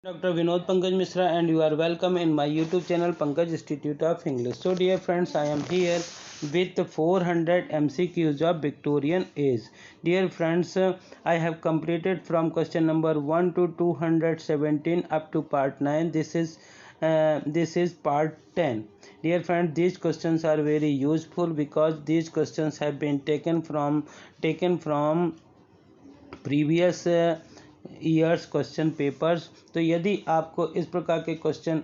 Dr. Vinod Pankaj Misra, and you are welcome in my YouTube channel Pankaj Institute of English. So dear friends, I am here with 400 MCQs of Victorian age. Dear friends, I have completed from question number 1 to 217 up to part 9. This is part 10. Dear friends, these questions are very useful because these questions have been taken from previous years question papers. तो यदि आपको इस प्रकार के question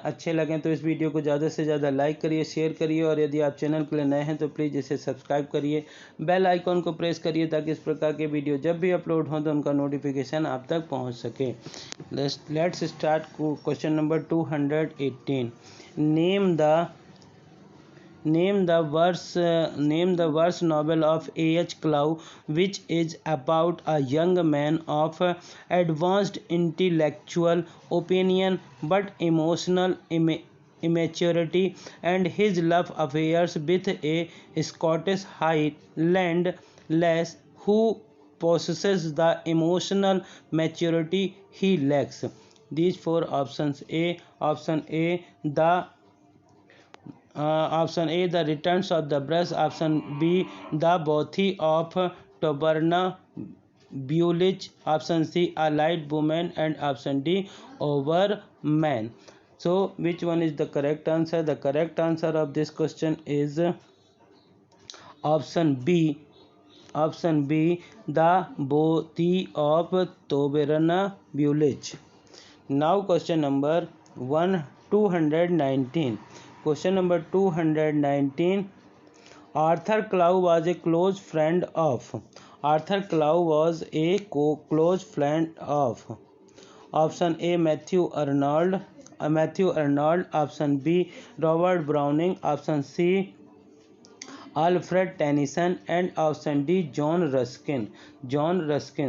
अच्छे लगें तो इस वीडियो को ज़्यादा से ज़्यादा लाइक करिए, शेयर करिए, और यदि आप चैनल के लिए नए हैं तो प्लीज़ इसे सब्सक्राइब करिए, बेल आइकॉन को प्रेस करिए ताकि इस प्रकार के वीडियो जब भी अपलोड हों तो उनका नोटिफिकेशन आप तक पहुंच सके। Let's start question number 218। Name the verse novel of A.H. Clough which is about a young man of advanced intellectual opinion but emotional immaturity, and his love affairs with a Scottish Highland lass who possesses the emotional maturity he lacks. These four options: option A, The Returns of the Brush. Option B, The Bothy of Taberna Bulich. Option C, A Light Woman. And option D, Overman. So which one is the correct answer? The correct answer of this question is option B. Option B, The Bothy of Taberna Bulich. Now question number 219. Question number 219. Arthur Clough was a close friend of. Arthur Clough was a close friend of. Option A, Matthew Arnold. Option B, Robert Browning. Option C, Alfred Tennyson. And option D, John Ruskin.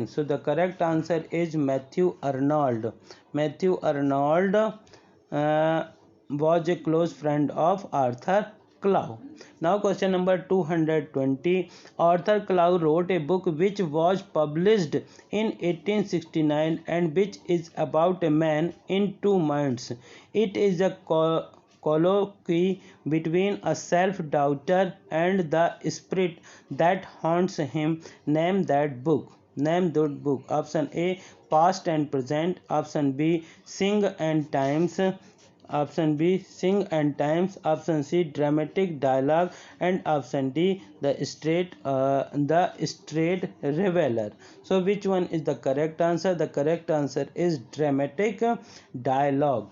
So the correct answer is Matthew Arnold. Matthew Arnold was a close friend of Arthur Clough. Now question number 220. Arthur Clough wrote a book which was published in 1869 and which is about a man in two minds. It is a colloquy between a self-doubter and the spirit that haunts him. Name that book. Option A, Past and Present. Option B, Sing and Times. Option B, Sing and Times. Option C, Dramatic Dialogue. And option D, The Straight Reveler. So which one is the correct answer? The correct answer is Dramatic Dialogue.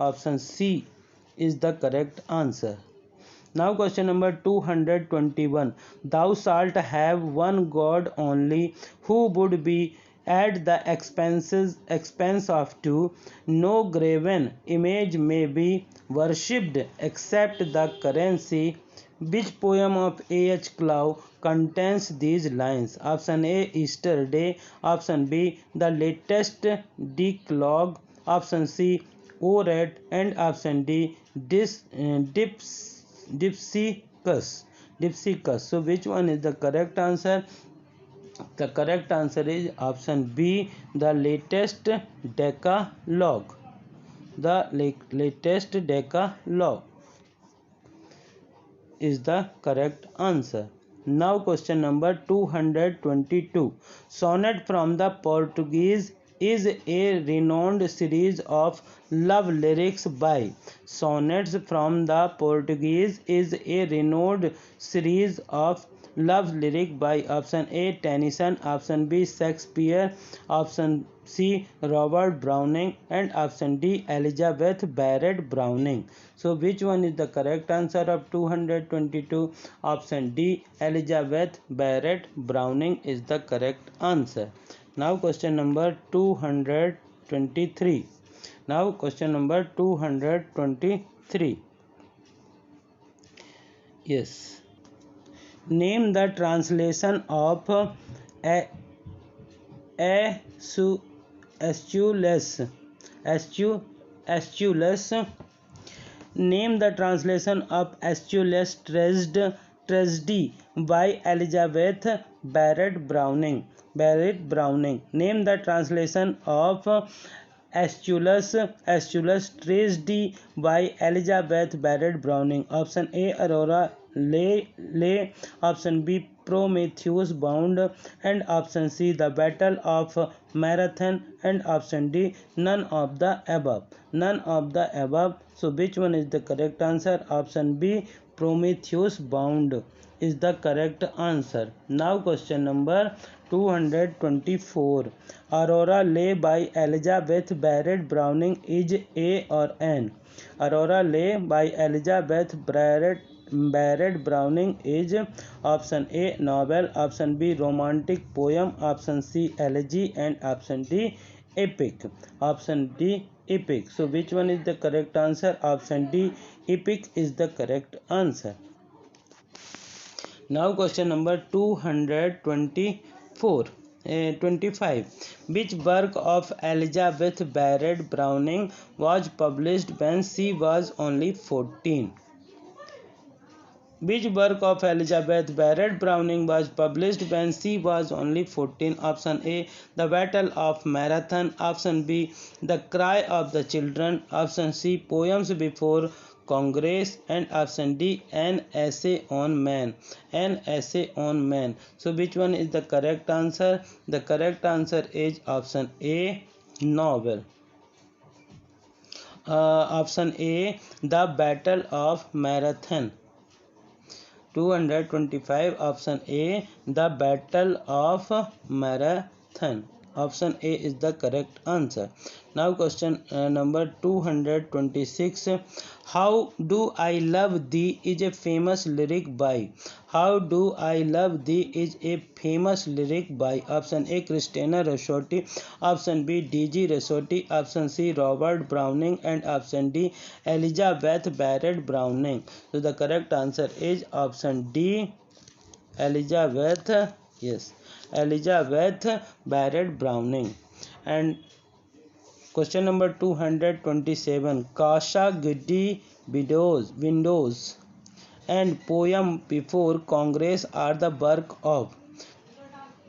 Option C is the correct answer. Now question number 221. Thou shalt have one God only, who would be at the expense of two. No graven image may be worshipped except the currency. Which poem of A.H. Clough contains these lines? Option A, Easter Day. Option B, The Latest Decalogue. Option C, O Red. And option D, Dipsychus. So which one is the correct answer? The correct answer is option B, The Latest Decalogue. The Latest Decalogue is the correct answer. Now question number 222. Sonnet from the Portuguese is a renowned series of love lyrics by. Sonnets from the Portuguese is a renowned series of love lyric by. Option A, Tennyson. Option B, Shakespeare. Option C, Robert Browning. And option D, Elizabeth Barrett Browning. So which one is the correct answer of 222? Option D, Elizabeth Barrett Browning is the correct answer. Now question number 223. Yes. Name the translation of Aeschylus. Name the translation of Aeschylus' tragedy by Elizabeth Barrett Browning. Barrett Browning. Name the translation of Aeschylus tragedy by Elizabeth Barrett Browning. Option A. Aurora Leigh. Option B. Prometheus Bound. And option C. The Battle of Marathon. And option D. None of the above. None of the above. So which one is the correct answer? Option B. Prometheus Bound is the correct answer. Now question number 224. Aurora Leigh by Elizabeth Barrett Browning is A or N? Aurora Leigh by Elizabeth Barrett Browning is option A novel, option B romantic poem, option C elegy, and option D epic. Option D epic. So which one is the correct answer? Option D epic is the correct answer. Now question number 25. Which work of Elizabeth Barrett Browning was published when she was only 14? Which work of Elizabeth Barrett Browning was published when she was only 14? Option A. The Battle of Marathon. Option B. The Cry of the Children. Option C. Poems Before Congress. And option D. An Essay on Man. An Essay on Man. So which one is the correct answer? The correct answer is option A. Novel. Option A. The Battle of Marathon. 225. Option A. The Battle of Marathon. Option A is the correct answer. Now question number 226. How Do I Love Thee is a famous lyric by. How Do I Love Thee is a famous lyric by. Option A. Christina Rossetti. Option B. D.G. Rossetti. Option C. Robert Browning. And option D. Elizabeth Barrett Browning. So the correct answer is option D. Elizabeth. Yes. Elizabeth Barrett Browning. And question number 227. Kasha Giddy Windows and Poem Before Congress are the work of.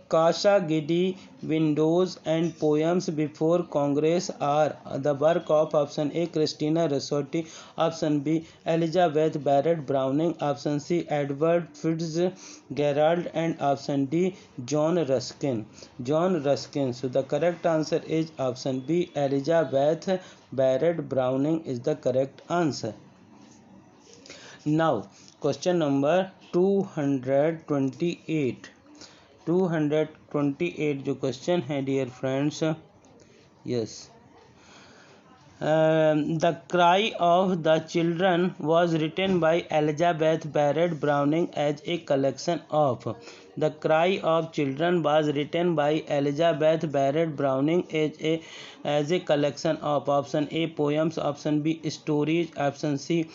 Kasha Giddy Windows and Poems Before Congress are the work of option A. Christina Rossetti, option B. Elizabeth Barrett Browning, option C. Edward Fitzgerald, and option D. John Ruskin. John Ruskin. So the correct answer is option B. Elizabeth Barrett Browning is the correct answer. Now question number 228. 228 जो question है dear friends. Yes. The Cry of the Children was written by Elizabeth Barrett Browning as a collection of. The Cry of Children was written by Elizabeth Barrett Browning as a collection of. Option A. Poems. Option B. Stories. Option C.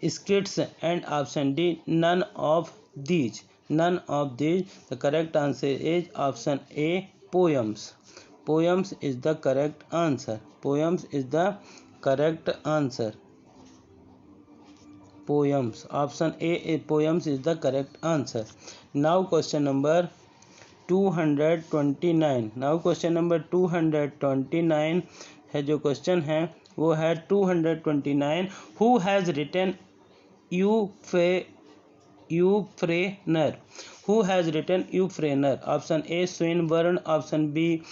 Skits. And option D. None of these. None of these. The correct answer is option A. Poems. Poems is the correct answer. Poems is the correct answer. Poems. Option A. Poems is the correct answer. Now question number 229. Now question number 229 है जो question है वो है 229. Who has written Euphraner? Who has written Euphraner? Option A. Swinburne. Option B.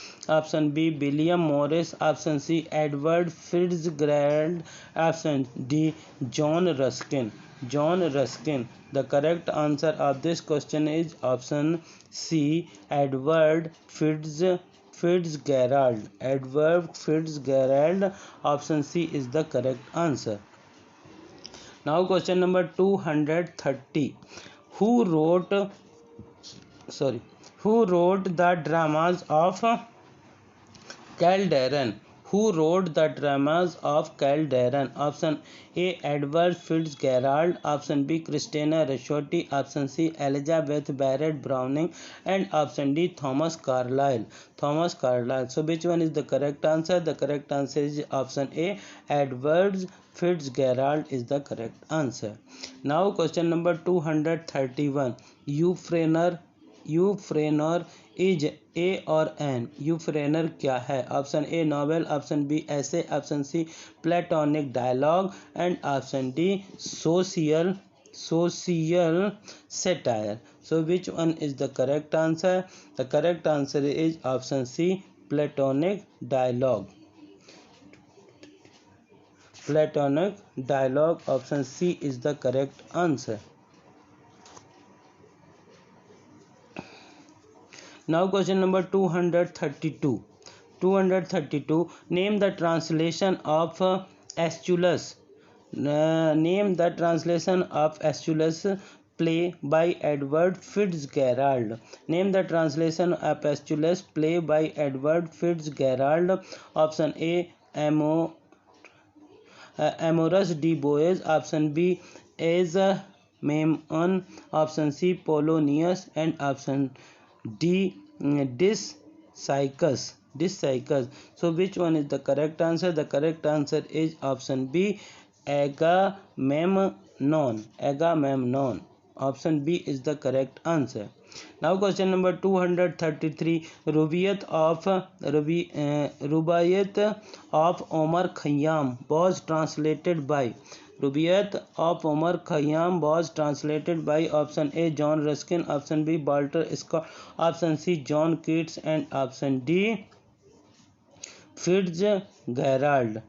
William Morris. Option C. Edward Fitzgerald. Option D. John Ruskin. John Ruskin. The correct answer of this question is option C. Edward Fitzgerald. Edward Fitzgerald. Option C is the correct answer. Now question number 230. Who wrote the dramas of Calderon? Who wrote the dramas of Calderon? Option A. Edward Fitzgerald. Option B. Christina Rossetti. Option C. Elizabeth Barrett Browning. And option D. Thomas Carlyle. Thomas Carlyle. So which one is the correct answer? The correct answer is option A. Edward Fitzgerald is the correct answer. Now question number 231. Euphraner Euphranor is a और an? Euphranor क्या है? Option A novel, option B essay, option C Platonic dialogue and option D social satire. So which one is the correct answer? The correct answer is option C platonic dialogue. Platonic dialogue, option C is the correct answer. Now question number 232. 232. Name the translation of Aeschylus. Name the translation of Aeschylus play by Edward Fitzgerald. Name the translation of Aeschylus play by Edward Fitzgerald. Option A Amoris de Bois. Option B Agamemnon. Option C Polonius and option D Dyscycus. So which one is the correct answer? The correct answer is option B Agamemnon. Option B is the correct answer. Now question number 233. Rubaiyat of Omar Khayyam was translated by. Rubaiyat of Omar Khayyam was translated by option A John Ruskin, option B Walter Scott, option C John Keats and option D Fitzgerald.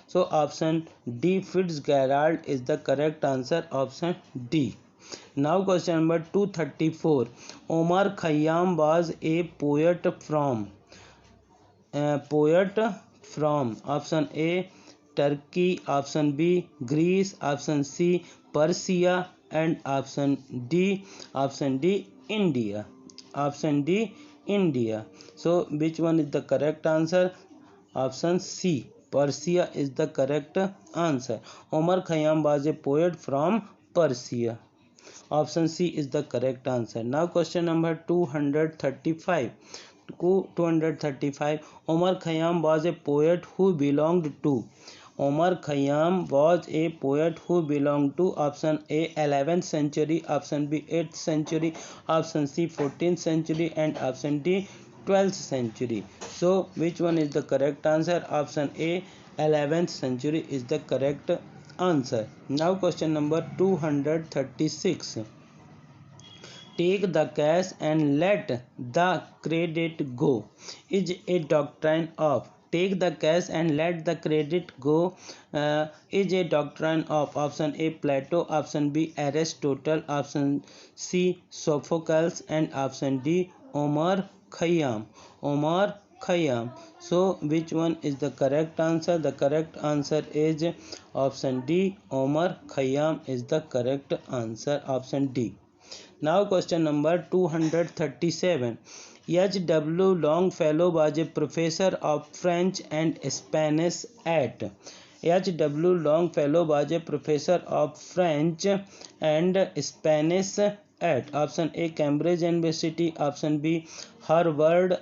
So option D Fitzgerald is the correct answer. Option D. Now question number 234. Omar Khayyam was a poet from option A Turkey, option B Greece, option C Persia and option D India. So which one is the correct answer? Option C Persia is the correct answer. Omar Khayyam was a poet from Persia. Option C is the correct answer. Now question number 235. Omar Khayyam was a poet who belonged to. Omar Khayyam was a poet who belonged to option A 11th century, option B 8th century, option C 14th century and option D 12th century. So which one is the correct answer? Option A 11th century is the correct answer. Now question number 236. Take the cash and let the credit go is a doctrine of. Take the cash and let the credit go is a doctrine of option A Plato, option B Aristotle, option C Sophocles and option D Omar Khayyam. So which one is the correct answer? The correct answer is option D Omar Khayyam is the correct answer. Option D. Now question number 237. H.W. Longfellow was a professor of French and Spanish at. H.W. Longfellow was a professor of French and Spanish at. Option A Cambridge University, option B Harvard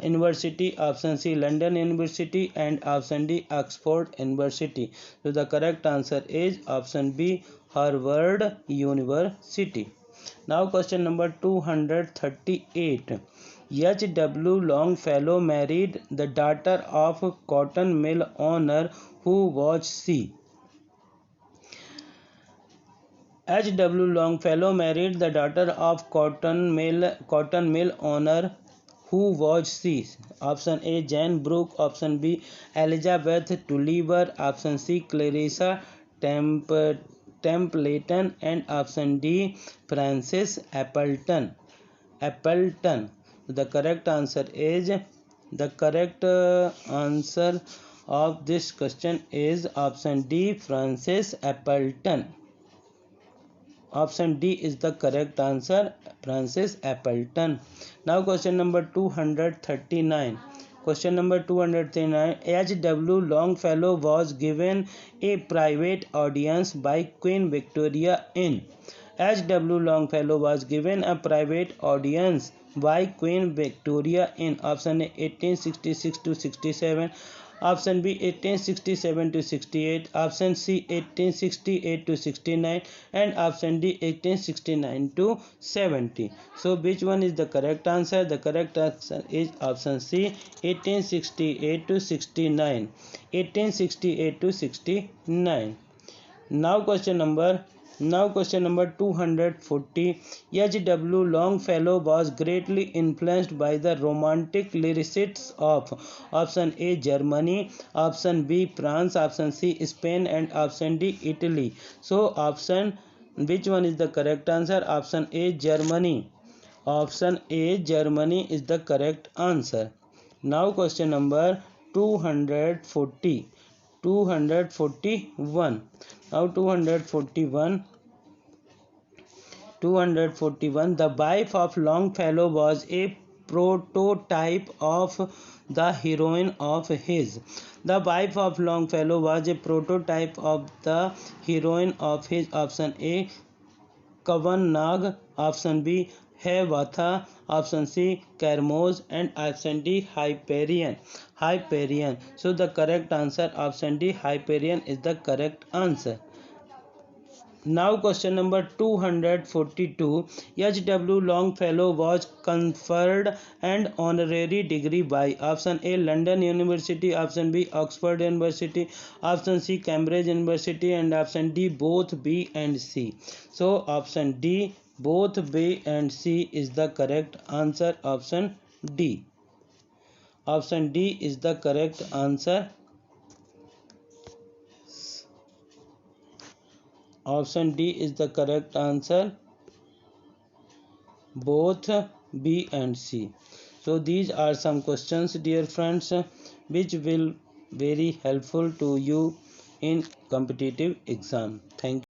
University, option C London University and option D Oxford University. So the correct answer is option B Harvard University. Now question number 238. H.W. Longfellow married the daughter of cotton mill owner. Who was she? H.W. Longfellow married the daughter of cotton mill owner. Who was she? Option A Jane Brooke, option B Elizabeth Tulliver, option C Clarissa Templeton and option D Frances Appleton. The correct answer of this question is option D Frances Appleton. Option D is the correct answer, Frances Appleton. Now question number 239. H.W. Longfellow was given a private audience by Queen Victoria in. H.W. Longfellow was given a private audience by Queen Victoria in option A 1866 to 67, Option B 1867 to 68, option C 1868 to 69, and option D 1869 to 70. So which one is the correct answer? The correct answer is option C 1868 to 69. 1868 to 69. Now question number 240. H.W. Longfellow was greatly influenced by the romantic lyricists of option A Germany, option B France, option C Spain, and option D Italy. So which one is the correct answer? Option A Germany. Option A Germany is the correct answer. Now question number 240. 241. Now 241. The wife of Longfellow was a prototype of the heroine of his. The wife of Longfellow was a prototype of the heroine of his. Option A Kavanagh, option B Hiawatha, option C Kermos, and option D Hyperion. Hyperion. So the correct answer option D Hyperion is the correct answer. Now question number 242. H.W. Longfellow was conferred an honorary degree by option A London University, option B Oxford University, option C Cambridge University, and option D both B and C. So option D both B and C is the correct answer. Option D. Option D is the correct answer. Option D is the correct answer. Both B and C. So these are some questions, dear friends, which will very helpful to you in competitive exam. Thank you.